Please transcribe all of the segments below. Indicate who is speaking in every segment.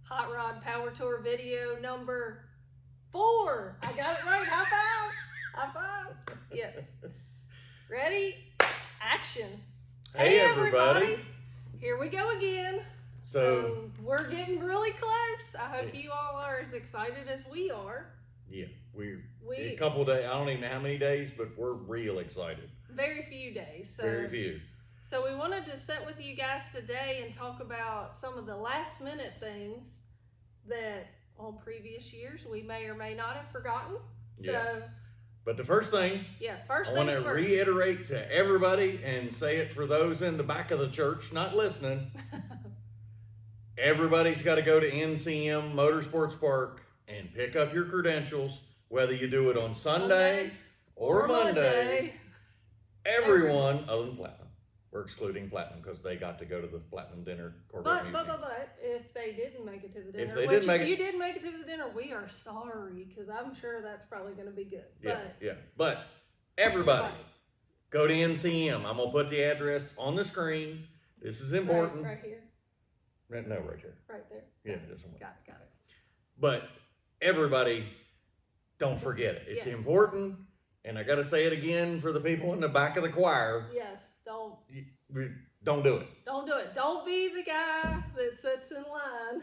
Speaker 1: Hot Rod Power Tour video number 4. I got it right. High fives. High fives. Yes. Ready? Action.
Speaker 2: Hey everybody.
Speaker 1: Here we go again.
Speaker 2: So
Speaker 1: we're getting really close. I hope you all are as excited as we are.
Speaker 2: Yeah, we a couple days. I don't even know how many days, but we're real excited.
Speaker 1: Very few days.
Speaker 2: Very few.
Speaker 1: So we wanted to sit with you guys today and talk about some of the last minute things that on previous years we may or may not have forgotten. So,
Speaker 2: but the first thing,
Speaker 1: I
Speaker 2: want to reiterate to everybody and say it for those in the back of the church not listening. Everybody's got to go to NCM Motorsports Park and pick up your credentials, whether you do it on Sunday or Monday. Everyone other than Platinum. We're excluding Platinum because they got to go to the Platinum dinner.
Speaker 1: But if they didn't make it to the dinner, if you didn't make it to the dinner, we are sorry because I'm sure that's probably going to be good.
Speaker 2: But everybody, go to NCM. I'm gonna put the address on the screen. This is important.
Speaker 1: Right here.
Speaker 2: No, right here.
Speaker 1: Right there.
Speaker 2: Yeah, this one.
Speaker 1: Got it.
Speaker 2: But everybody, don't forget it. It's important, and I got to say it again for the people in the back of the choir.
Speaker 1: Yes, don't
Speaker 2: do it.
Speaker 1: Don't do it. Don't be the guy that sits in line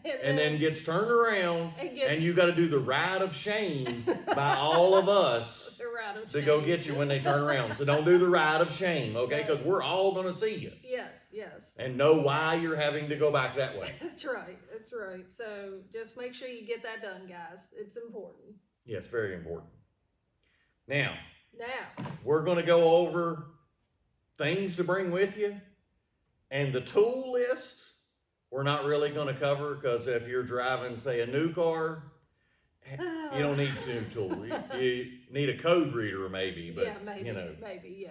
Speaker 2: and then gets turned around, and you got to do the ride of shame by all of us to go get you when they turn around. So don't do the ride of shame, okay? Because we're all going to see you.
Speaker 1: Yes.
Speaker 2: And know why you're having to go back that way.
Speaker 1: That's right. So just make sure you get that done, guys. It's important.
Speaker 2: Yeah, it's very important. Now, we're going to go over things to bring with you. And the tool list, we're not really going to cover because if you're driving, say, a new car, you don't need two tools. You need a code reader maybe. But,
Speaker 1: maybe.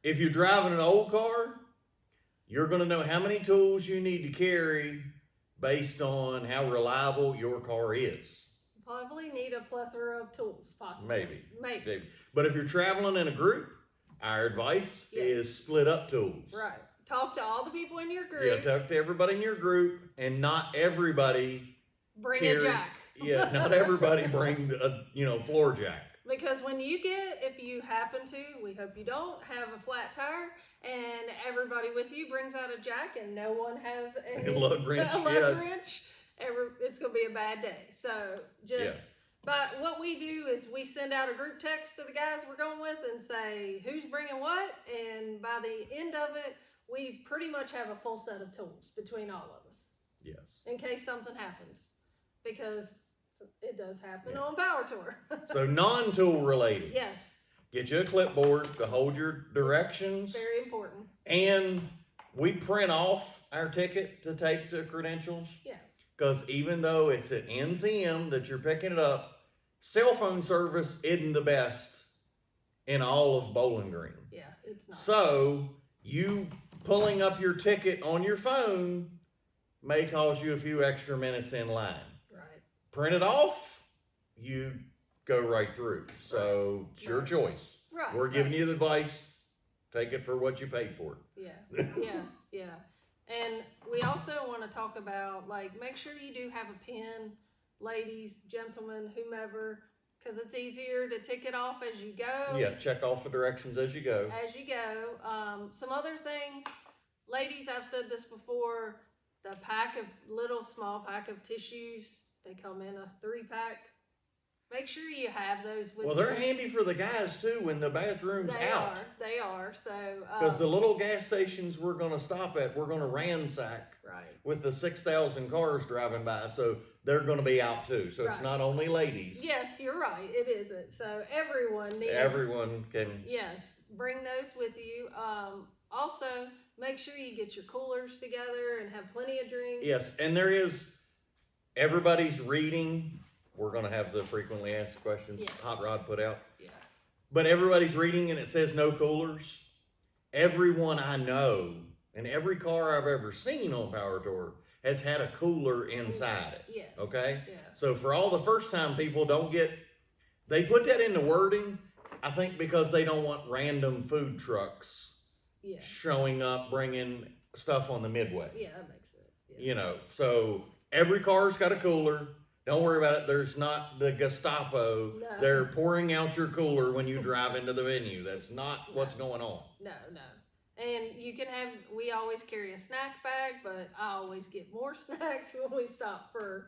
Speaker 2: If you're driving an old car, you're going to know how many tools you need to carry based on how reliable your car is.
Speaker 1: Probably need a plethora of tools, possibly.
Speaker 2: Maybe. But if you're traveling in a group, our advice is split up tools.
Speaker 1: Right. Talk to all the people in your group.
Speaker 2: Yeah, talk to everybody in your group, and not everybody
Speaker 1: bring a jack.
Speaker 2: Not everybody bring a floor jack.
Speaker 1: Because when you if you happen to, we hope you don't, have a flat tire, and everybody with you brings out a jack, and no one has a
Speaker 2: lug wrench,
Speaker 1: it's going to be a bad day. So but what we do is we send out a group text to the guys we're going with and say who's bringing what, and by the end of it, we pretty much have a full set of tools between all of us.
Speaker 2: Yes.
Speaker 1: In case something happens, because it does happen on Power Tour.
Speaker 2: So non-tool related.
Speaker 1: Yes.
Speaker 2: Get you a clipboard to hold your directions.
Speaker 1: Very important.
Speaker 2: And we print off our ticket to take to Credentials.
Speaker 1: Yeah.
Speaker 2: Because even though it's at NCM that you're picking it up, cell phone service isn't the best in all of Bowling Green.
Speaker 1: Yeah, it's not. So
Speaker 2: you pulling up your ticket on your phone may cause you a few extra minutes in line.
Speaker 1: Right.
Speaker 2: Print it off, you go right through. So it's your choice.
Speaker 1: Right.
Speaker 2: We're giving you the advice. Take it for what you paid for it.
Speaker 1: Yeah. And we also want to talk about, make sure you do have a pen, ladies, gentlemen, whomever, because it's easier to tick it off as you go.
Speaker 2: Yeah, check off the directions as you go.
Speaker 1: Some other things, ladies, I've said this before, the small pack of tissues, they come in a 3-pack. Make sure you have those with you.
Speaker 2: Well, they're handy for the guys too when the bathroom's out.
Speaker 1: They are. So
Speaker 2: because the little gas stations we're going to stop at, we're going to ransack with the 6,000 cars driving by. So they're going to be out too. So it's not only ladies.
Speaker 1: Yes, you're right. It isn't. So everyone can. Yes, bring those with you. Also, make sure you get your coolers together and have plenty of drinks.
Speaker 2: Yes, and everybody's reading. We're going to have the frequently asked questions Hot Rod put out.
Speaker 1: Yeah.
Speaker 2: But everybody's reading and it says no coolers. Everyone I know and every car I've ever seen on Power Tour has had a cooler inside it.
Speaker 1: Yes.
Speaker 2: Okay?
Speaker 1: Yeah.
Speaker 2: So for all the first time people they put that in the wording, I think because they don't want random food trucks showing up bringing stuff on the midway.
Speaker 1: Yeah, that makes sense. Yeah.
Speaker 2: So every car's got a cooler. Don't worry about it. There's not the Gestapo.
Speaker 1: No.
Speaker 2: They're pouring out your cooler when you drive into the venue. That's not what's going on.
Speaker 1: No. And you can have, we always carry a snack bag, but I always get more snacks when we stop for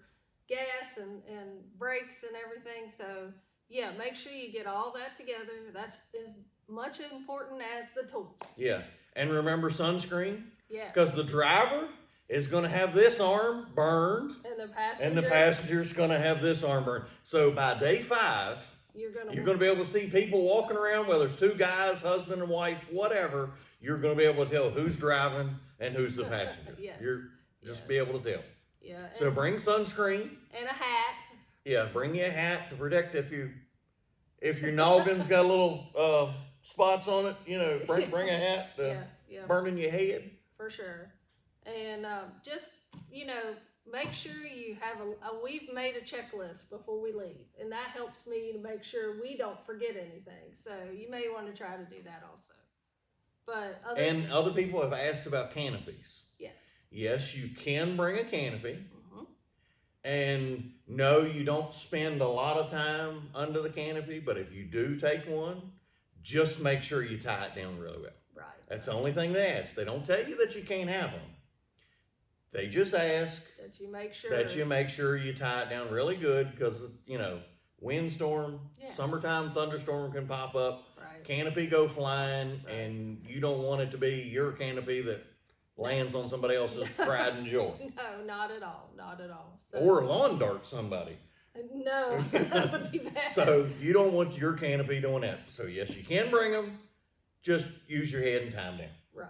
Speaker 1: gas and breaks and everything. So yeah, make sure you get all that together. That's as much important as the tools.
Speaker 2: Yeah. And remember sunscreen?
Speaker 1: Yeah.
Speaker 2: Because the driver is going to have this arm burned.
Speaker 1: And the
Speaker 2: passenger's going to have this arm burned. So by day 5, you're going to be able to see people walking around, whether it's 2 guys, husband and wife, whatever. You're going to be able to tell who's driving and who's the passenger.
Speaker 1: Yes.
Speaker 2: You're just be able to tell.
Speaker 1: Yeah.
Speaker 2: So bring sunscreen.
Speaker 1: And a hat.
Speaker 2: Yeah, bring you a hat to protect if your noggin's got a little spots on it. You know, bring a hat to burning your head.
Speaker 1: For sure. And just, you know, make sure you have we've made a checklist before we leave, and that helps me to make sure we don't forget anything. So you may want to try to do that also. But
Speaker 2: other people have asked about canopies.
Speaker 1: Yes.
Speaker 2: Yes, you can bring a canopy.
Speaker 1: Mm-hmm.
Speaker 2: And no, you don't spend a lot of time under the canopy, but if you do take one, just make sure you tie it down really well.
Speaker 1: Right.
Speaker 2: That's the only thing they ask. They don't tell you that you can't have them. They just ask
Speaker 1: that you make sure
Speaker 2: you tie it down really good, because, you know, windstorm, summertime thunderstorm can pop up, canopy go flying, and you don't want it to be your canopy that lands on somebody else's pride and joy.
Speaker 1: No, not at all. So,
Speaker 2: or lawn dart somebody.
Speaker 1: No, that would be bad.
Speaker 2: So you don't want your canopy doing that. So yes, you can bring them. Just use your head and tie them down.
Speaker 1: Right.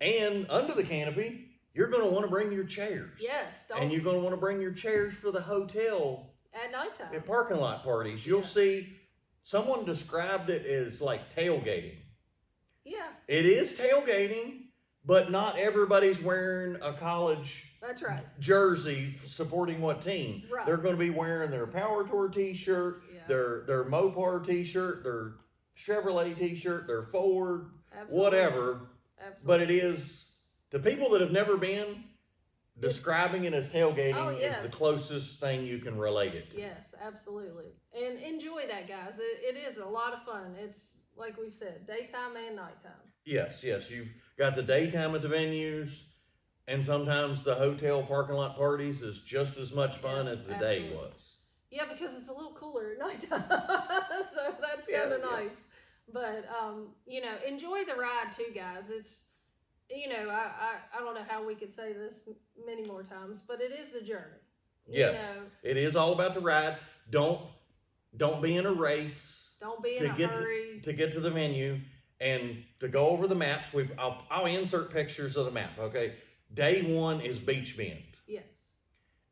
Speaker 2: And under the canopy, you're going to want to bring your chairs.
Speaker 1: Yes.
Speaker 2: And you're going to want to bring your chairs for the hotel.
Speaker 1: At nighttime.
Speaker 2: At parking lot parties. You'll see, someone described it as like tailgating.
Speaker 1: Yeah.
Speaker 2: It is tailgating, but not everybody's wearing a college jersey supporting what team.
Speaker 1: Right.
Speaker 2: They're going to be wearing their Power Tour t-shirt, their Mopar t-shirt, their Chevrolet t-shirt, their Ford, whatever.
Speaker 1: Absolutely.
Speaker 2: But it is, to people that have never been, describing it as tailgating is the closest thing you can relate it to.
Speaker 1: Yes, absolutely. And enjoy that, guys. It is a lot of fun. It's, like we said, daytime and nighttime.
Speaker 2: Yes. You've got the daytime at the venues, and sometimes the hotel parking lot parties is just as much fun as the day was. Yeah,
Speaker 1: because it's a little cooler at nighttime. So that's kind of nice. But, you know, enjoy the ride too, guys. It's, you know, I don't know how we could say this many more times, but it is the journey.
Speaker 2: Yes, it is all about the ride. Don't be in a race.
Speaker 1: Don't be in a hurry.
Speaker 2: To get to the venue and to go over the maps. I'll insert pictures of the map, okay? Day 1 is Beach Bend.
Speaker 1: Yes.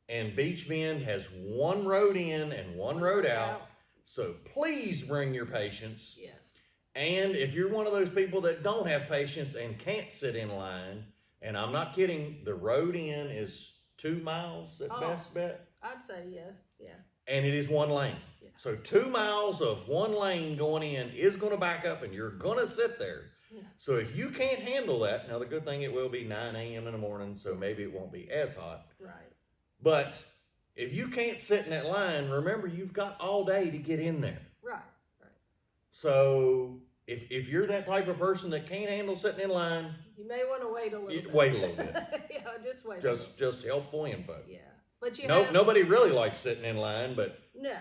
Speaker 2: And Beach Bend has one road in and one road out. So please bring your patience.
Speaker 1: Yes.
Speaker 2: And if you're one of those people that don't have patience and can't sit in line, and I'm not kidding, the road in is 2 miles at best bet.
Speaker 1: I'd say yeah.
Speaker 2: And it is 1 lane.
Speaker 1: Yeah.
Speaker 2: So 2 miles of 1 lane going in is going to back up, and you're going to sit there.
Speaker 1: Yeah.
Speaker 2: So if you can't handle that, now the good thing, it will be 9 a.m. in the morning, so maybe it won't be as hot.
Speaker 1: Right.
Speaker 2: But if you can't sit in that line, remember, you've got all day to get in there.
Speaker 1: Right.
Speaker 2: So if you're that type of person that can't handle sitting in line,
Speaker 1: you may want to wait a little bit.
Speaker 2: Wait a little bit.
Speaker 1: Just wait.
Speaker 2: Just helpful info.
Speaker 1: Yeah. But
Speaker 2: nobody really likes sitting in line, but
Speaker 1: no.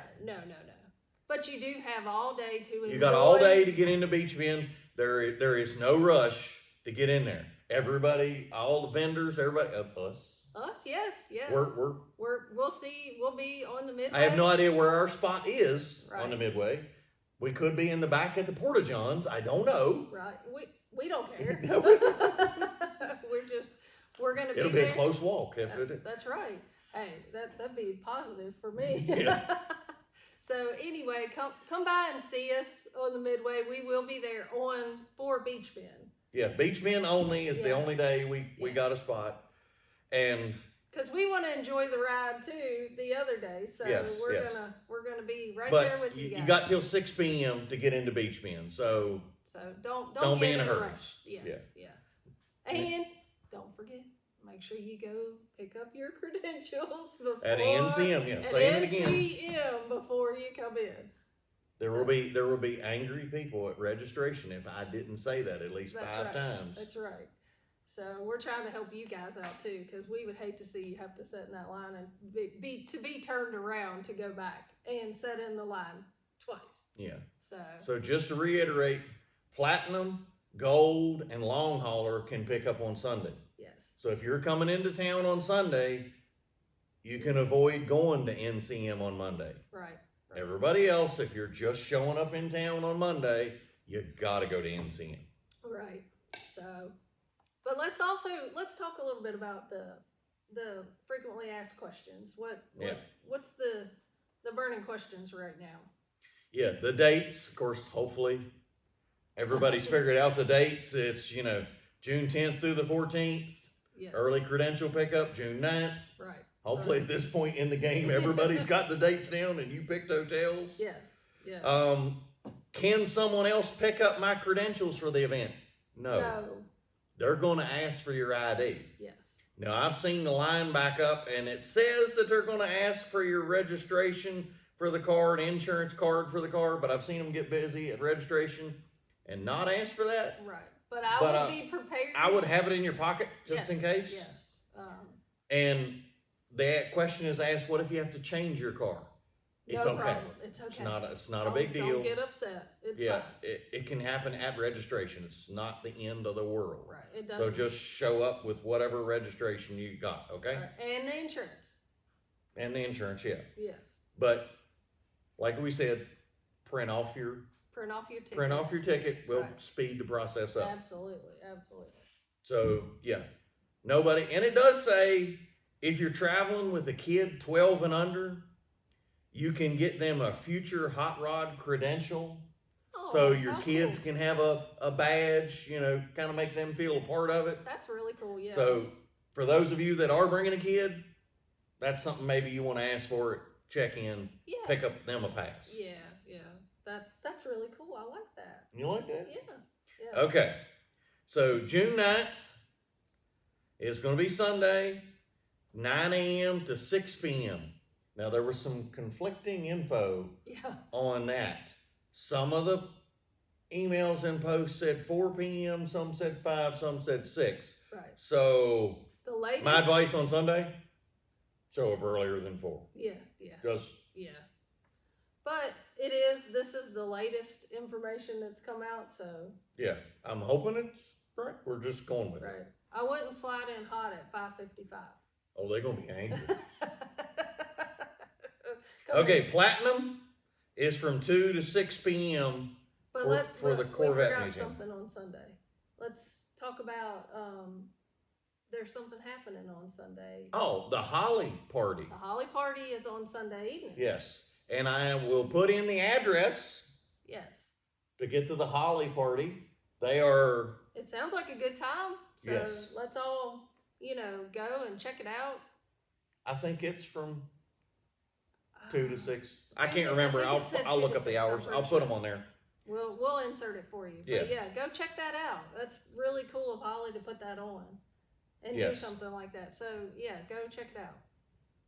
Speaker 1: But you do have all day to enjoy.
Speaker 2: You got all day to get into Beach Bend. There is no rush to get in there. Everybody, all the vendors, everybody, us.
Speaker 1: Us, yes. We'll see. We'll be on the midway.
Speaker 2: I have no idea where our spot is on the midway. We could be in the back at the Porta Johns. I don't know.
Speaker 1: Right. We don't care. We're going to be
Speaker 2: It'll be a close walk.
Speaker 1: That's right. Hey, that'd be positive for me.
Speaker 2: Yeah.
Speaker 1: So anyway, come by and see us on the midway. We will be there for Beach Bend. Yeah,
Speaker 2: Beach Bend only is the only day we got a spot. And
Speaker 1: because we want to enjoy the ride too the other day, so we're gonna be right there with you guys.
Speaker 2: You got till 6 p.m. to get into Beach Bend, so
Speaker 1: don't be in a
Speaker 2: hurry.
Speaker 1: rush. Yeah. And don't forget make sure you go pick up your credentials before
Speaker 2: At NCM, yeah. Say it again.
Speaker 1: NCM before you come in.
Speaker 2: There will be angry people at registration if I didn't say that at least five times.
Speaker 1: That's right. So we're trying to help you guys out too, because we would hate to see you have to sit in that line and be turned around to go back and sit in the line twice.
Speaker 2: Yeah.
Speaker 1: So
Speaker 2: just to reiterate, platinum, gold, and long hauler can pick up on Sunday.
Speaker 1: Yes.
Speaker 2: So if you're coming into town on Sunday, you can avoid going to NCM on Monday.
Speaker 1: Right.
Speaker 2: Everybody else, if you're just showing up in town on Monday, you gotta go to NCM.
Speaker 1: Right. So, but let's talk a little bit about the frequently asked questions. What's the burning questions right now?
Speaker 2: Yeah, the dates, of course, hopefully everybody's figured out the dates. It's, June 10th through the 14th.
Speaker 1: Yes.
Speaker 2: Early credential pickup, June 9th.
Speaker 1: Right.
Speaker 2: Hopefully at this point in the game, everybody's got the dates down and you picked hotels.
Speaker 1: Yes. Yeah.
Speaker 2: Can someone else pick up my credentials for the event? No. They're going to ask for your ID.
Speaker 1: Yes.
Speaker 2: Now, I've seen the line back up and it says that they're going to ask for your registration for the card, insurance card for the card, but I've seen them get busy at registration and not ask for that.
Speaker 1: Right. But I would be prepared.
Speaker 2: I would have it in your pocket just in case.
Speaker 1: Yes.
Speaker 2: And that question is asked, what if you have to change your car? It's
Speaker 1: no
Speaker 2: okay.
Speaker 1: problem. It's okay.
Speaker 2: It's not a big deal.
Speaker 1: Don't get upset. It's fine.
Speaker 2: It can happen at registration. It's not the end of the world.
Speaker 1: Right. It doesn't.
Speaker 2: So just show up with whatever registration you got, okay?
Speaker 1: Right. And the insurance.
Speaker 2: And the insurance, yeah.
Speaker 1: Yes.
Speaker 2: But like we said, print off your ticket. Will speed the process up.
Speaker 1: Absolutely.
Speaker 2: So yeah, nobody, and it does say if you're traveling with a kid 12 and under, you can get them a future hot rod credential. So your kids can have a badge, kind of make them feel a part of it.
Speaker 1: That's really cool, yeah.
Speaker 2: So for those of you that are bringing a kid, that's something maybe you want to ask for it, check in, pick up them a pass.
Speaker 1: Yeah. That's really cool. I like that.
Speaker 2: You like that?
Speaker 1: Yeah.
Speaker 2: Okay. So June 9th is going to be Sunday, 9 a.m. to 6 p.m. Now, there was some conflicting info on that. Some of the emails and posts said 4 p.m., some said 5, some said 6.
Speaker 1: Right.
Speaker 2: So,
Speaker 1: the latest,
Speaker 2: my advice on Sunday, show up earlier than 4.
Speaker 1: Yeah.
Speaker 2: Yeah.
Speaker 1: But this is the latest information that's come out, so.
Speaker 2: Yeah, I'm hoping it's right. We're just going with it.
Speaker 1: I wouldn't slide in hot at 5:55.
Speaker 2: Oh, they're going to be angry. Okay, platinum is from 2 to 6 p.m. for the Corvette
Speaker 1: we
Speaker 2: Museum.
Speaker 1: Something on Sunday. Let's talk about, there's something happening on Sunday.
Speaker 2: Oh, the Holly Party.
Speaker 1: The Holly Party is on Sunday evening.
Speaker 2: Yes. And I will put in the address.
Speaker 1: Yes.
Speaker 2: To get to the Holly Party. They are.
Speaker 1: It sounds like a good time. So let's all, go and check it out.
Speaker 2: I think it's from 2 to 6. I can't remember. I'll look up the hours. I'll put them on there.
Speaker 1: We'll insert it for you.
Speaker 2: Yeah.
Speaker 1: But go check that out. That's really cool of Holly to put that on and do something like that. So go check it out.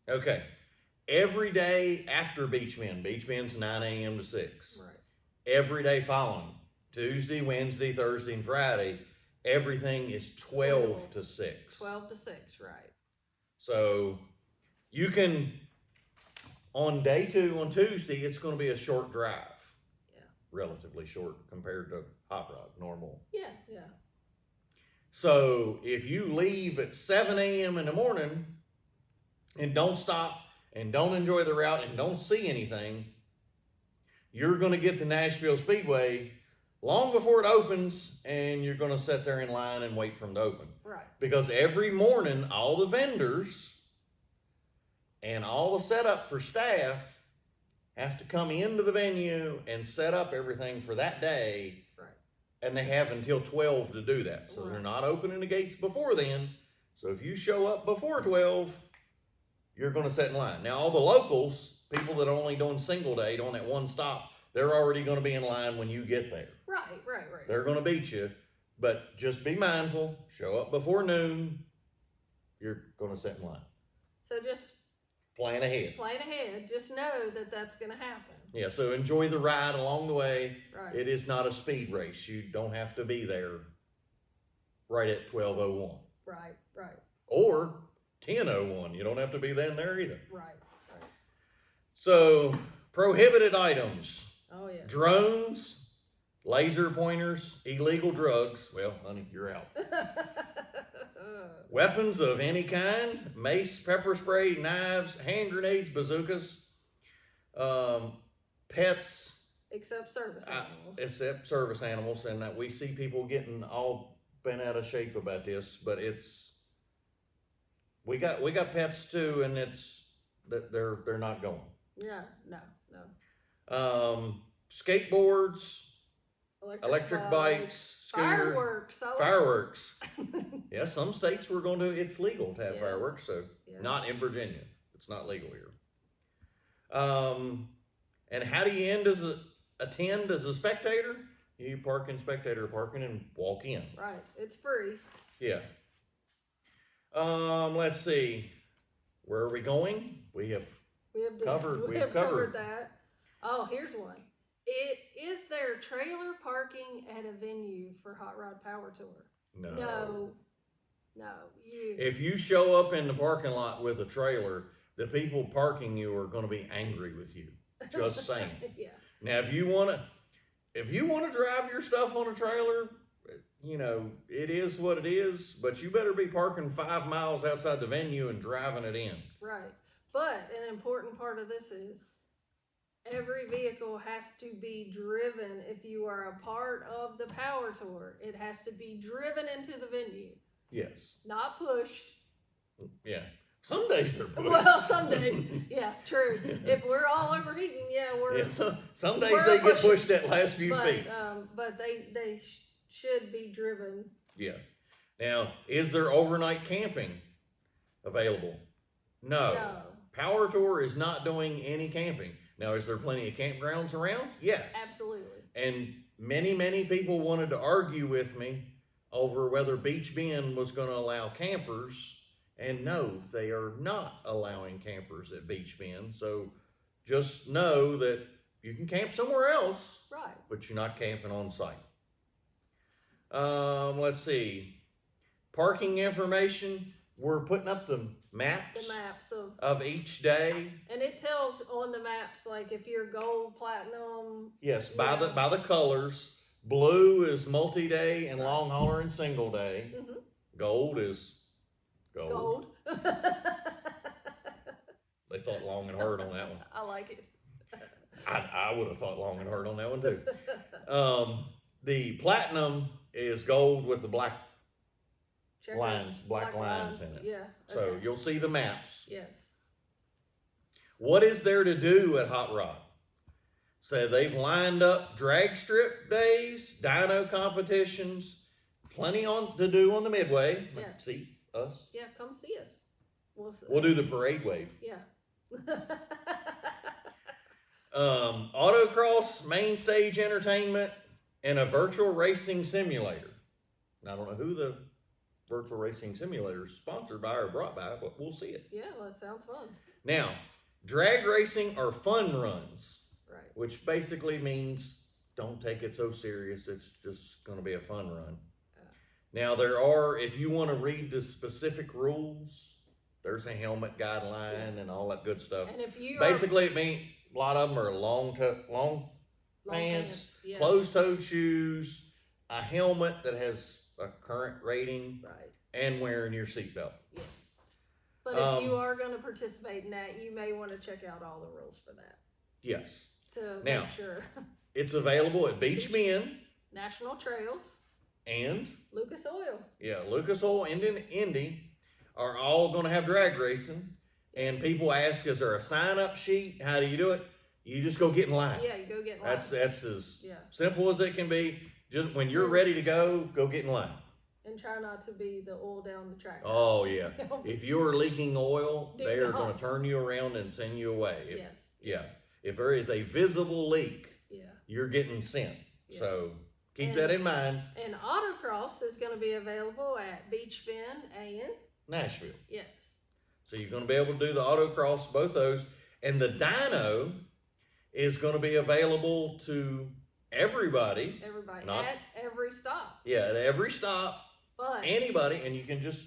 Speaker 2: Okay. Every day after Beachman's 9 a.m. to 6.
Speaker 1: Right.
Speaker 2: Every day following, Tuesday, Wednesday, Thursday, and Friday, everything is 12 to 6.
Speaker 1: 12 to 6, right.
Speaker 2: So you can, on day 2, on Tuesday, it's going to be a short drive. Yeah. Relatively short compared to hot rod, normal.
Speaker 1: Yeah.
Speaker 2: So if you leave at 7 a.m. in the morning and don't stop and don't enjoy the route and don't see anything, you're going to get to Nashville Speedway long before it opens, and you're going to sit there in line and wait for them to open.
Speaker 1: Right.
Speaker 2: Because every morning, all the vendors and all the setup for staff have to come into the venue and set up everything for that day.
Speaker 1: Right.
Speaker 2: And they have until 12 to do that. So they're not opening the gates before then. So if you show up before 12, you're going to sit in line. Now, all the locals, people that are only doing single day, doing that one stop, they're already going to be in line when you get there.
Speaker 1: Right.
Speaker 2: They're going to beat you, but just be mindful. Show up before noon. you're gonna sit in line.
Speaker 1: So just
Speaker 2: plan ahead.
Speaker 1: Just know that that's going to happen.
Speaker 2: Yeah, so enjoy the ride along the way.
Speaker 1: Right.
Speaker 2: It is not a speed race. You don't have to be there right at 12:01.
Speaker 1: Right.
Speaker 2: Or 10:01. You don't have to be there either.
Speaker 1: Right.
Speaker 2: So, prohibited items.
Speaker 1: Oh, yeah.
Speaker 2: Drones, laser pointers, illegal drugs. Well, honey, you're out. Weapons of any kind, mace, pepper spray, knives, hand grenades, bazookas, pets.
Speaker 1: Except service animals.
Speaker 2: Except service animals, and that we see people getting all bent out of shape about this, but we got pets too, and they're not going.
Speaker 1: Yeah, no.
Speaker 2: Skateboards, electric bikes, scooters, fireworks. Yeah, some states it's legal to have fireworks, so not in Virginia. It's not legal here. And how do you attend as a spectator? You park in spectator parking and walk in.
Speaker 1: Right, it's free.
Speaker 2: Yeah. Let's see. Where are we going? We have covered
Speaker 1: that. Oh, here's one. Is there trailer parking at a venue for Hot Rod Power Tour? No.
Speaker 2: If you show up in the parking lot with a trailer, the people parking you are going to be angry with you. Just saying.
Speaker 1: Yeah.
Speaker 2: Now, if you want to drive your stuff on a trailer, it is what it is. But you better be parking 5 miles outside the venue and driving it in.
Speaker 1: Right. But an important part of this is every vehicle has to be driven. If you are a part of the power tour, it has to be driven into the venue.
Speaker 2: Yes.
Speaker 1: Not pushed.
Speaker 2: Yeah. Some days they're pushed.
Speaker 1: Well, some days. Yeah, true. If we're all overheating,
Speaker 2: some days they get pushed that last few feet.
Speaker 1: But they should be driven.
Speaker 2: Yeah. Now, is there overnight camping available? No. Power Tour is not doing any camping. Now, is there plenty of campgrounds around? Yes.
Speaker 1: Absolutely.
Speaker 2: And many, many people wanted to argue with me over whether Beach Bend was going to allow campers. And no, they are not allowing campers at Beach Bend. So just know that you can camp somewhere else.
Speaker 1: Right. But
Speaker 2: you're not camping on site. Let's see. Parking information. We're putting up the maps of each day.
Speaker 1: And it tells on the maps, like if you're gold, platinum.
Speaker 2: Yes, by the colors. Blue is multi-day and long hauler and single day. Mm-hmm. Gold is gold. They thought long and hard on that one.
Speaker 1: I like it.
Speaker 2: I would have thought long and hard on that one too. The platinum is gold with the black lines in it.
Speaker 1: Yeah.
Speaker 2: So you'll see the maps.
Speaker 1: Yes.
Speaker 2: What is there to do at Hot Rod? So they've lined up drag strip days, dyno competitions, plenty to do on the Midway.
Speaker 1: Yeah.
Speaker 2: See us?
Speaker 1: Yeah, come see us.
Speaker 2: We'll do the parade wave.
Speaker 1: Yeah.
Speaker 2: Autocross, main stage entertainment, and a virtual racing simulator. Now, I don't know who the virtual racing simulator is sponsored by or brought by, but we'll see it.
Speaker 1: Yeah, well, it sounds fun. Now,
Speaker 2: drag racing are fun runs.
Speaker 1: Right.
Speaker 2: Which basically means don't take it so serious. It's just going to be a fun run. Now, if you want to read the specific rules, there's a helmet guideline and all that good stuff.
Speaker 1: And if you
Speaker 2: basically, it means a lot of them are long pants, closed-toed shoes, a helmet that has a current rating, and wearing your seatbelt.
Speaker 1: Yes. But if you are going to participate in that, you may want to check out all the rules for that.
Speaker 2: Yes.
Speaker 1: To make sure.
Speaker 2: It's available at Beach Bend,
Speaker 1: National Trails,
Speaker 2: and
Speaker 1: Lucas Oil.
Speaker 2: Yeah, Lucas Oil and Indy are all going to have drag racing. And people ask, is there a sign-up sheet? How do you do it? You just go get in line.
Speaker 1: Yeah, you go get in line.
Speaker 2: That's as simple as it can be. Just when you're ready to go in line.
Speaker 1: And try not to be the oil down the track.
Speaker 2: Oh, yeah. If you're leaking oil, they are going to turn you around and send you away.
Speaker 1: Yes.
Speaker 2: If there is a visible leak, you're getting sent. Yes. So keep that in mind.
Speaker 1: And autocross is going to be available at Beach Bend and
Speaker 2: Nashville.
Speaker 1: Yes.
Speaker 2: So you're going to be able to do the autocross, both those. And the dyno is going to be available to everybody.
Speaker 1: Everybody, at every stop.
Speaker 2: Yeah, at every stop.
Speaker 1: But
Speaker 2: anybody, and you can just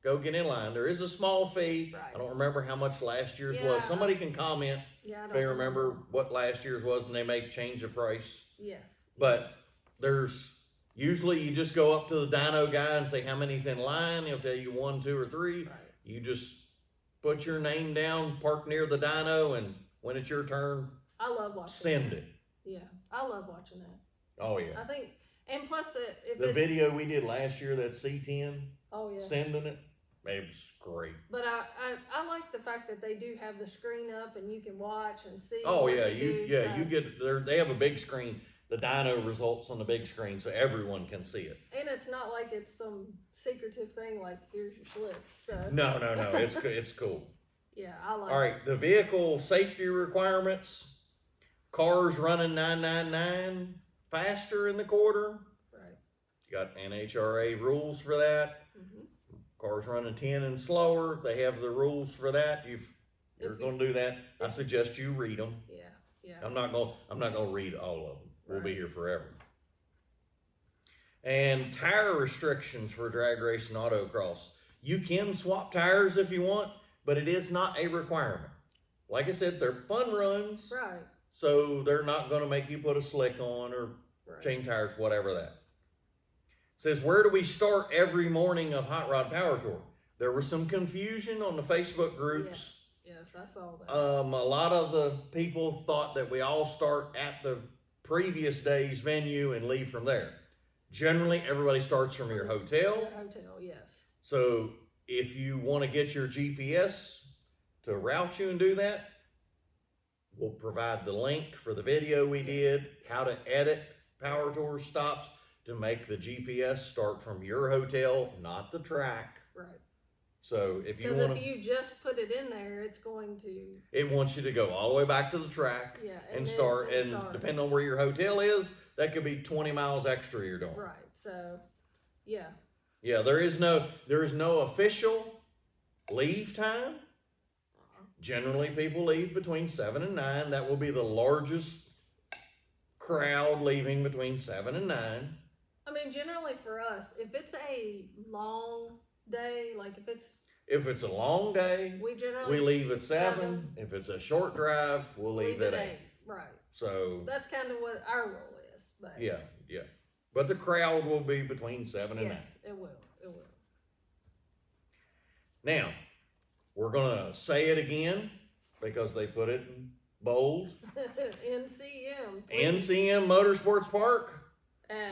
Speaker 2: go get in line. There is a small fee.
Speaker 1: Right.
Speaker 2: I don't remember how much last year's was. Somebody can comment if they remember what last year's was, and they may change the price.
Speaker 1: Yes.
Speaker 2: But there's usually you just go up to the dyno guy and say how many's in line. He'll tell you 1, 2, or 3.
Speaker 1: Right.
Speaker 2: You just put your name down, park near the dyno, and when it's your turn,
Speaker 1: I love watching
Speaker 2: send it.
Speaker 1: Yeah, I love watching that.
Speaker 2: Oh yeah.
Speaker 1: I think, and plus
Speaker 2: the video we did last year, that C10.
Speaker 1: Oh yeah.
Speaker 2: Sending it. It was great.
Speaker 1: But I like the fact that they do have the screen up and you can watch and see.
Speaker 2: Oh yeah, you get there. They have a big screen. The dyno results on the big screen, so everyone can see it.
Speaker 1: And it's not like it's some secretive thing like here's your slip. So
Speaker 2: no, it's cool.
Speaker 1: Yeah, I like.
Speaker 2: All right, the vehicle safety requirements. Cars running 999 faster in the quarter.
Speaker 1: Right.
Speaker 2: You got NHRA rules for that.
Speaker 1: Mm-hmm.
Speaker 2: Cars running 10 and slower, they have the rules for that. You're going to do that. I suggest you read them.
Speaker 1: Yeah, yeah.
Speaker 2: I'm not going to read all of them. We'll
Speaker 1: Right.
Speaker 2: be here forever. And tire restrictions for drag race and autocross. You can swap tires if you want, but it is not a requirement. Like I said, they're fun runs.
Speaker 1: Right.
Speaker 2: So they're not going to make you put a slick on or
Speaker 1: Right.
Speaker 2: chain tires, whatever that. It says, where do we start every morning of Hot Rod Power Tour? There was some confusion on the Facebook groups.
Speaker 1: Yes, I saw that.
Speaker 2: A lot of the people thought that we all start at the previous day's venue and leave from there. Generally, everybody starts from your hotel.
Speaker 1: Your hotel, yes.
Speaker 2: So if you want to get your GPS to route you and do that, we'll provide the link for the video we did, how to edit Power Tour stops to make the GPS start from your hotel, not the track.
Speaker 1: Right.
Speaker 2: So if you
Speaker 1: want to, if you just put it in there, it's going to.
Speaker 2: It wants you to go all the way back to the track.
Speaker 1: Yeah,
Speaker 2: and start. And depending on where your hotel is, that could be 20 miles extra you're doing.
Speaker 1: Right. So, yeah.
Speaker 2: Yeah, there is no official leave time. Generally, people leave between 7 and 9. That will be the largest crowd leaving between 7 and 9.
Speaker 1: I mean, generally for us, if it's a long day, like
Speaker 2: if it's a long day, we leave at 7. If it's a short drive, we'll leave at 8.
Speaker 1: Right.
Speaker 2: So
Speaker 1: that's kind of what our role is. But
Speaker 2: yeah. But the crowd will be between 7 and 9.
Speaker 1: Yes, it will.
Speaker 2: Now, we're gonna say it again because they put it in bold. NCM Motorsports Park.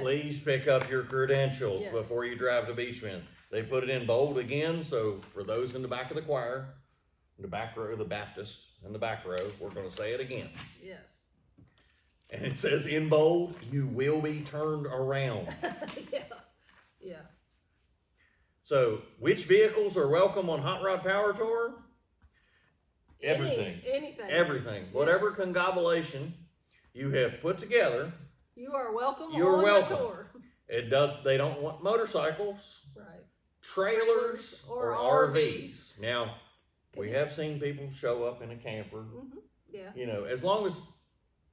Speaker 2: Please pick up your credentials before you drive to Beachman. They put it in bold again, so for those in the back of the choir, the back row, the Baptist, and the back row, we're going to say it again.
Speaker 1: Yes.
Speaker 2: And it says in bold, you will be turned around.
Speaker 1: Yeah.
Speaker 2: So, which vehicles are welcome on Hot Rod Power Tour? Everything.
Speaker 1: Anything.
Speaker 2: Everything. Yes. Whatever congobulation you have put together.
Speaker 1: You are welcome
Speaker 2: on
Speaker 1: the tour.
Speaker 2: They don't want motorcycles.
Speaker 1: Right.
Speaker 2: Trailers or RVs. Now, we have seen people show up in a camper.
Speaker 1: Mm-hmm. Yeah.
Speaker 2: You know, as long as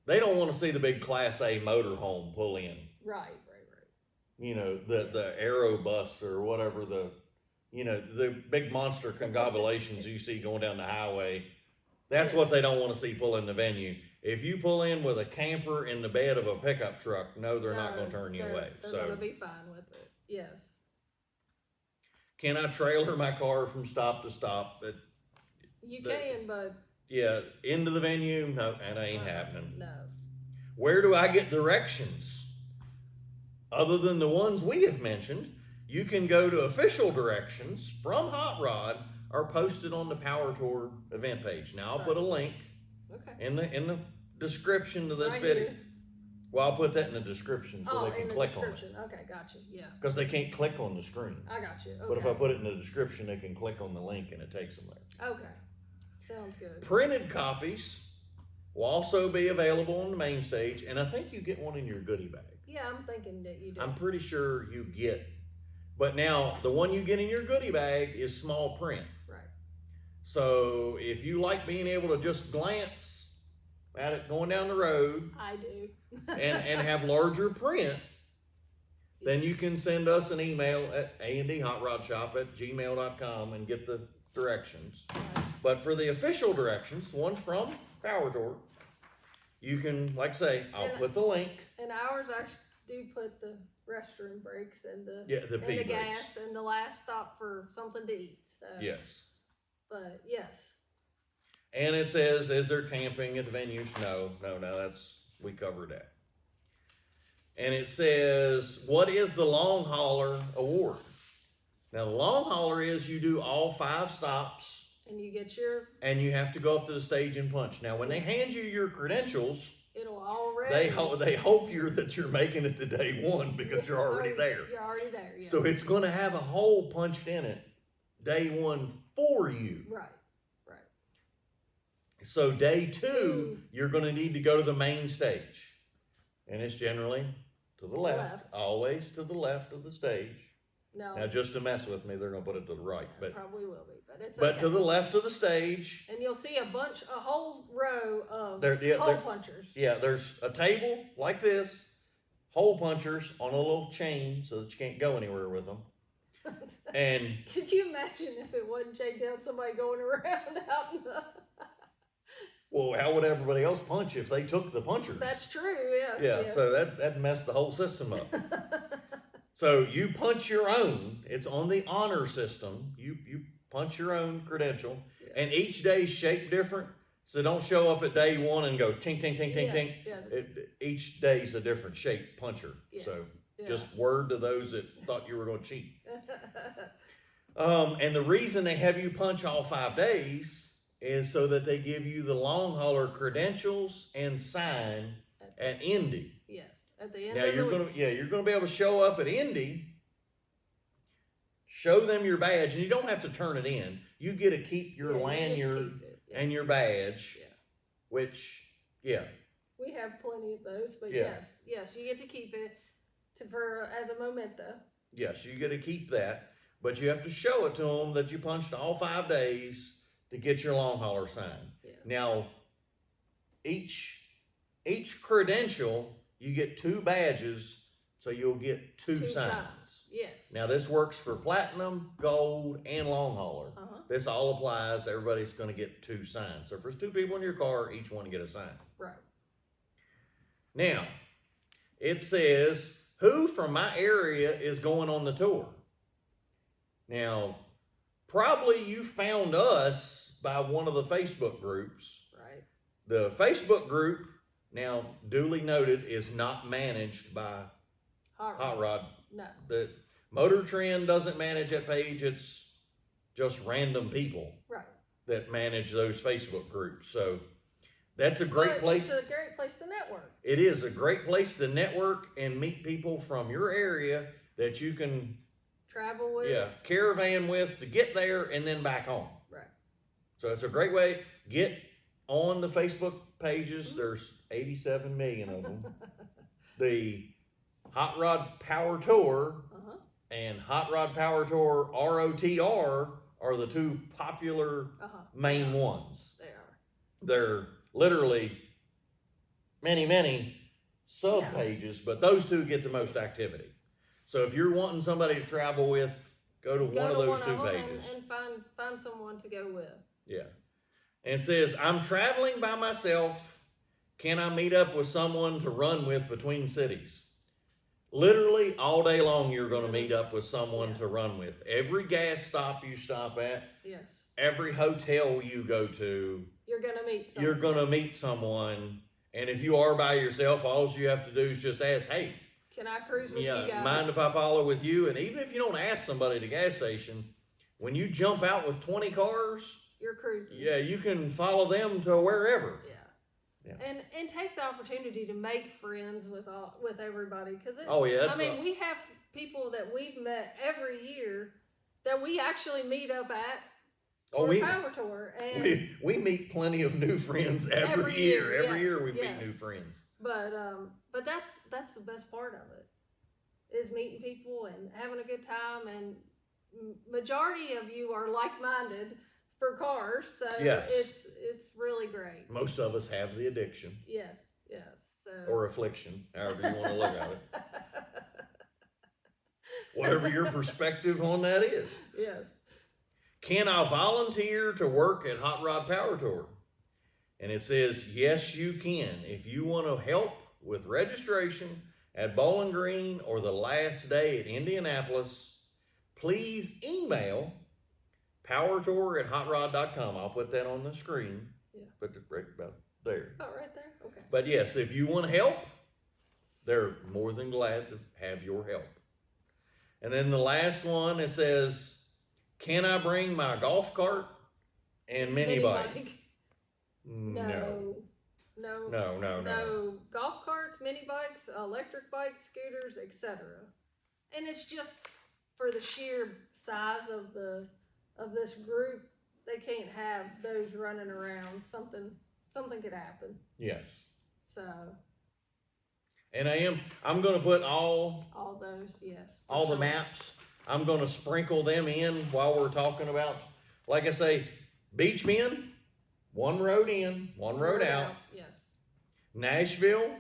Speaker 2: they don't want to see the big Class A motorhome pull in.
Speaker 1: Right.
Speaker 2: You know, the Aero bus or whatever the big monster congobulations you see going down the highway. That's what they don't want to see pull in the venue. If you pull in with a camper in the bed of a pickup truck, they're not going to turn you away.
Speaker 1: They're going to be fine with it. Yes.
Speaker 2: Can I trailer my car from stop to stop?
Speaker 1: You can, but.
Speaker 2: Yeah, into the venue? No, that ain't happening.
Speaker 1: No.
Speaker 2: Where do I get directions? Other than the ones we have mentioned, you can go to official directions from Hot Rod or posted on the Power Tour event page. Now I'll put a link in the description to this video.
Speaker 1: Here.
Speaker 2: Well, I'll put that in the description so they can click on it.
Speaker 1: Okay, gotcha. Yeah.
Speaker 2: Because they can't click on the screen.
Speaker 1: I got you. Okay.
Speaker 2: But if I put it in the description, they can click on the link and it takes them there.
Speaker 1: Okay. Sounds good.
Speaker 2: Printed copies will also be available on the main stage, and I think you get one in your goodie bag.
Speaker 1: Yeah, I'm thinking that you do.
Speaker 2: I'm pretty sure you get But now the one you get in your goodie bag is small print.
Speaker 1: Right.
Speaker 2: So if you like being able to just glance at it going down the road,
Speaker 1: I do,
Speaker 2: and have larger print, then you can send us an email at andhotrod@gmail.com and get the directions. But for the official directions, one from Power Tour, you can, like I say, I'll put the link.
Speaker 1: And ours actually do put the restroom breaks and the
Speaker 2: The pee breaks.
Speaker 1: gas and the last stop for something to eat. So.
Speaker 2: Yes.
Speaker 1: But yes.
Speaker 2: And it says, is there camping at the venues? No, we covered that. And it says, what is the long hauler award? Now the long hauler is you do all 5 stops.
Speaker 1: And you get your.
Speaker 2: And you have to go up to the stage and punch. Now when they hand you your credentials,
Speaker 1: it'll already.
Speaker 2: They hope that you're making it to day 1 because you're already there.
Speaker 1: You're already there, yeah.
Speaker 2: So it's going to have a hole punched in it day 1 for you.
Speaker 1: Right.
Speaker 2: So day 2, you're going to need to go to the main stage. And it's generally to the left. Always to the left of the stage.
Speaker 1: No.
Speaker 2: Now just to mess with me, they're going to put it to the right. But
Speaker 1: probably will be, but it's
Speaker 2: But to the left of the stage.
Speaker 1: And you'll see a whole row of hole punchers.
Speaker 2: Yeah, there's a table like this, hole punchers on a little chain so that you can't go anywhere with them. And
Speaker 1: could you imagine if it wasn't chained down, somebody going around out in the...
Speaker 2: Well, how would everybody else punch if they took the punchers?
Speaker 1: That's true, yes.
Speaker 2: Yeah,
Speaker 1: yes.
Speaker 2: So that messed the whole system up. So you punch your own. It's on the honor system. You punch your own credential. Yeah. And each day's shaped different. So don't show up at day 1 and go tink, tink, tink, tink, tink.
Speaker 1: Yeah.
Speaker 2: Each day's a different shaped puncher. Yes. So just word to those that thought you were going to cheat. And the reason they have you punch all 5 days is so that they give you the long hauler credentials and sign at Indy.
Speaker 1: Yes, at the end
Speaker 2: now
Speaker 1: of
Speaker 2: you're
Speaker 1: the
Speaker 2: gonna you're gonna be able to show up at Indy, show them your badge, and you don't have to turn it in. You get to keep your lanyard and your badge, which we
Speaker 1: have plenty of those. But yes, you get to keep it as a memento.
Speaker 2: Yes, you get to keep that, but you have to show it to them that you punched all 5 days to get your long hauler sign. Yeah. Now, each credential, you get 2 badges, so you'll get 2 signs.
Speaker 1: Yes.
Speaker 2: Now, this works for platinum, gold, and long hauler. This all applies. Everybody's going to get 2 signs. So if there's 2 people in your car, each one get a sign.
Speaker 1: Right.
Speaker 2: Now, it says, who from my area is going on the tour? Now, probably you found us by one of the Facebook groups.
Speaker 1: Right.
Speaker 2: The Facebook group, now duly noted, is not managed by Hot Rod.
Speaker 1: No.
Speaker 2: The Motor Trend doesn't manage that page. It's just random people that manage those Facebook groups. So that's a great place.
Speaker 1: It's a great place to network.
Speaker 2: It is a great place to network and meet people from your area that you can
Speaker 1: travel with.
Speaker 2: Yeah, caravan with to get there and then back home.
Speaker 1: Right.
Speaker 2: So it's a great way. Get on the Facebook pages. There's 87 million of them. The Hot Rod Power Tour and Hot Rod Power Tour ROTR are the 2 popular main ones.
Speaker 1: They are.
Speaker 2: They're literally many sub pages, but those 2 get the most activity. So if you're wanting somebody to travel with, go to one of those 2 pages.
Speaker 1: And find someone to go with.
Speaker 2: Yeah. And it says, I'm traveling by myself. Can I meet up with someone to run with between cities? Literally all day long, you're going to meet up with someone to run with. Every gas stop you stop at.
Speaker 1: Yes.
Speaker 2: Every hotel you go to.
Speaker 1: You're going to meet someone.
Speaker 2: You're going to meet someone. And if you are by yourself, all you have to do is just ask, hey,
Speaker 1: can I cruise with you guys?
Speaker 2: Mind if I follow with you? And even if you don't ask somebody at the gas station, when you jump out with 20 cars,
Speaker 1: you're cruising.
Speaker 2: Yeah, you can follow them to wherever.
Speaker 1: Yeah. And take the opportunity to make friends with everybody, because we have people that we've met every year that we actually meet up at Power Tour, and
Speaker 2: we meet plenty of new friends every year. Every year we meet new friends.
Speaker 1: But that's the best part of it. is meeting people and having a good time, and majority of you are like-minded for cars, so
Speaker 2: Yes.
Speaker 1: it's really great.
Speaker 2: Most of us have the addiction.
Speaker 1: Yes. So.
Speaker 2: Or affliction, however you want to look at it. Whatever your perspective on that is.
Speaker 1: Yes.
Speaker 2: Can I volunteer to work at Hot Rod Power Tour? And it says, yes, you can. If you want to help with registration at Bowling Green or the last day at Indianapolis, please email powertour@hotrod.com. I'll put that on the screen.
Speaker 1: Yeah.
Speaker 2: Put it right about there.
Speaker 1: Oh, right there? Okay.
Speaker 2: But yes, if you want help, they're more than glad to have your help. And then the last one, it says, can I bring my golf cart and mini bike? No. Golf
Speaker 1: carts, mini bikes, electric bikes, scooters, etc. And it's just for the sheer size of this group, they can't have those running around. Something could happen.
Speaker 2: Yes.
Speaker 1: So.
Speaker 2: And I'm going to put all
Speaker 1: those, yes.
Speaker 2: All the maps. I'm going to sprinkle them in while we're talking about, like I say, Beachman, one road in, one road out.
Speaker 1: Yes.
Speaker 2: Nashville,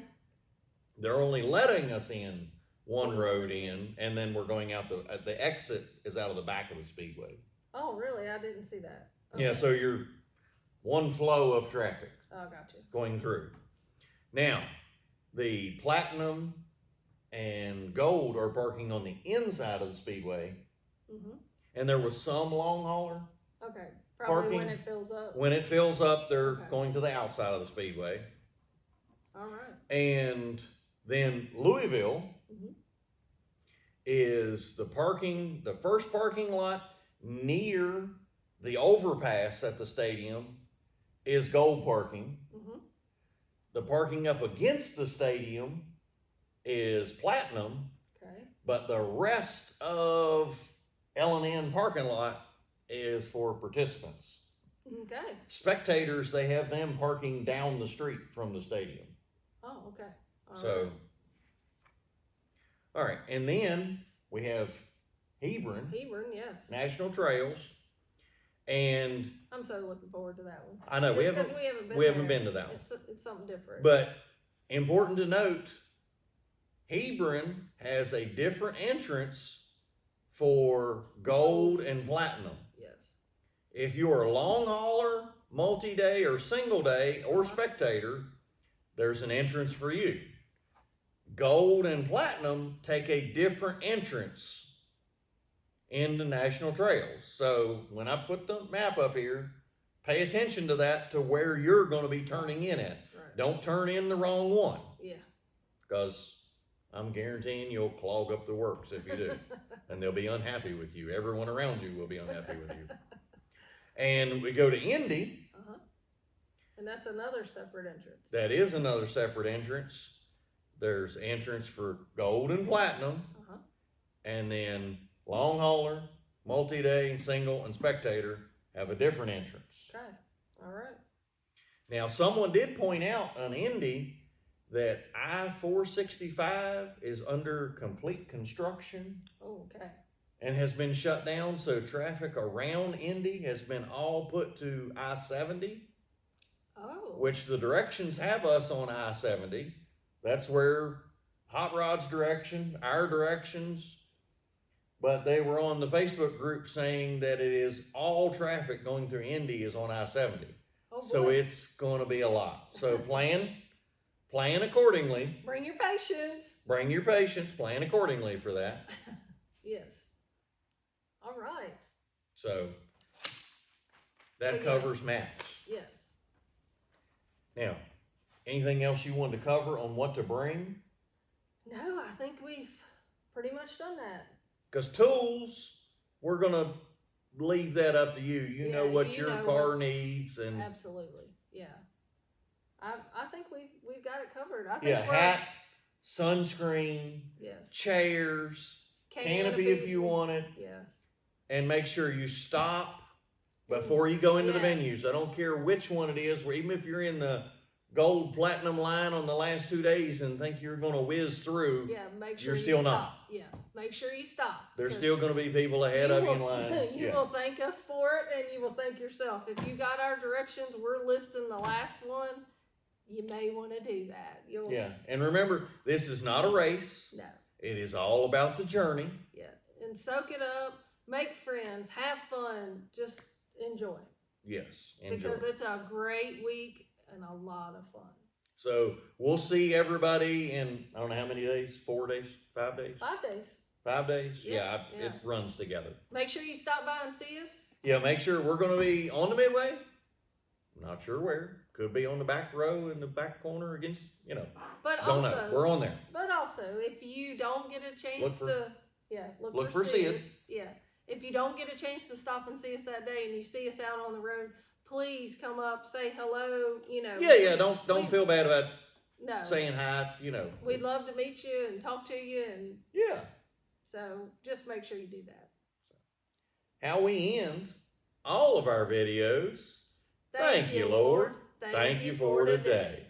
Speaker 2: they're only letting us in one road in, and then we're going out the exit is out of the back of the speedway.
Speaker 1: Oh, really? I didn't see that. Okay.
Speaker 2: Yeah, so you're one flow of traffic.
Speaker 1: Oh, gotcha.
Speaker 2: Going through. Now, the Platinum and Gold are parking on the inside of the speedway. Mm-hmm. And there was some long hauler.
Speaker 1: Okay. Probably parking. When it fills up.
Speaker 2: When it fills up, they're going to the outside of the speedway.
Speaker 1: All right.
Speaker 2: And then Louisville is the first parking lot near the overpass at the stadium is Gold parking. Mm-hmm. The parking up against the stadium is Platinum. Okay. But the rest of L&N parking lot is for participants.
Speaker 1: Okay.
Speaker 2: Spectators, they have them parking down the street from the stadium.
Speaker 1: Oh, okay.
Speaker 2: All right. And then we have Hebron.
Speaker 1: Hebron, yes.
Speaker 2: National Trails. And
Speaker 1: I'm so looking forward to that one.
Speaker 2: I know we haven't been to that one.
Speaker 1: It's something different.
Speaker 2: But important to note, Hebron has a different entrance for Gold and Platinum.
Speaker 1: Yes.
Speaker 2: If you're a long hauler, multi-day or single day or spectator, there's an entrance for you. Gold and Platinum take a different entrance into National Trails. So when I put the map up here, pay attention to that, to where you're going to be turning in at. Right. Don't turn in the wrong one.
Speaker 1: Yeah.
Speaker 2: Because I'm guaranteeing you'll clog up the works if you do. And they'll be unhappy with you. Everyone around you will be unhappy with you. And we go to Indy.
Speaker 1: Uh-huh. And that's another separate entrance.
Speaker 2: That is another separate entrance. There's entrance for Gold and Platinum. Uh-huh. And then long hauler, multi-day, single, and spectator have a different entrance.
Speaker 1: Okay. All right.
Speaker 2: Now, someone did point out on Indy that I-465 is under complete construction.
Speaker 1: Oh, okay.
Speaker 2: And has been shut down, so traffic around Indy has been all put to I-70.
Speaker 1: Oh.
Speaker 2: Which the directions have us on I-70. That's where Hot Rod's direction, our directions. But they were on the Facebook group saying that it is all traffic going through Indy is on I-70.
Speaker 1: Oh, boy.
Speaker 2: So it's going to be a lot. So plan accordingly.
Speaker 1: Bring your patience.
Speaker 2: Plan accordingly for that.
Speaker 1: Yes. All right.
Speaker 2: So that covers maps.
Speaker 1: Yes.
Speaker 2: Now, anything else you wanted to cover on what to bring?
Speaker 1: No, I think we've pretty much done that.
Speaker 2: Because tools, we're going to leave that up to you. You know what your car needs. And
Speaker 1: absolutely. Yeah. I think we've got it covered. I think
Speaker 2: hat, sunscreen,
Speaker 1: yes,
Speaker 2: chairs, canopy if you want it.
Speaker 1: Yes.
Speaker 2: And make sure you stop before you go into the venues. I don't care which one it is, even if you're in the gold platinum line on the last 2 days and think you're going to whiz through,
Speaker 1: Yeah, make sure
Speaker 2: you're
Speaker 1: you
Speaker 2: still
Speaker 1: stop.
Speaker 2: not.
Speaker 1: Yeah, make sure you stop.
Speaker 2: There's still going to be people ahead of you in line.
Speaker 1: You will thank us for it, and you will thank yourself. If you got our directions, we're listing the last one. You may want to do that.
Speaker 2: Yeah, and remember, this is not a race.
Speaker 1: No.
Speaker 2: It is all about the journey.
Speaker 1: Yeah, and soak it up, make friends, have fun, just enjoy.
Speaker 2: Yes, enjoy.
Speaker 1: Because it's a great week and a lot of fun.
Speaker 2: So we'll see everybody in, I don't know how many days, 4 days, 5 days?
Speaker 1: 5 days.
Speaker 2: 5 days?
Speaker 1: Yeah.
Speaker 2: It runs together.
Speaker 1: Make sure you stop by and see us.
Speaker 2: Yeah, make sure we're going to be on the Midway. Not sure where. Could be on the back row in the back corner against,
Speaker 1: But
Speaker 2: don't
Speaker 1: also,
Speaker 2: know. We're on there.
Speaker 1: But also, if you don't get a chance
Speaker 2: Look for Sid.
Speaker 1: Yeah. If you don't get a chance to stop and see us that day and you see us out on the road, please come up, say hello,
Speaker 2: Yeah, don't feel bad about saying hi,
Speaker 1: We'd love to meet you and talk to you, and
Speaker 2: yeah.
Speaker 1: So just make sure you do that.
Speaker 2: How we end all of our videos. Thank you, Lord. Thank you for today.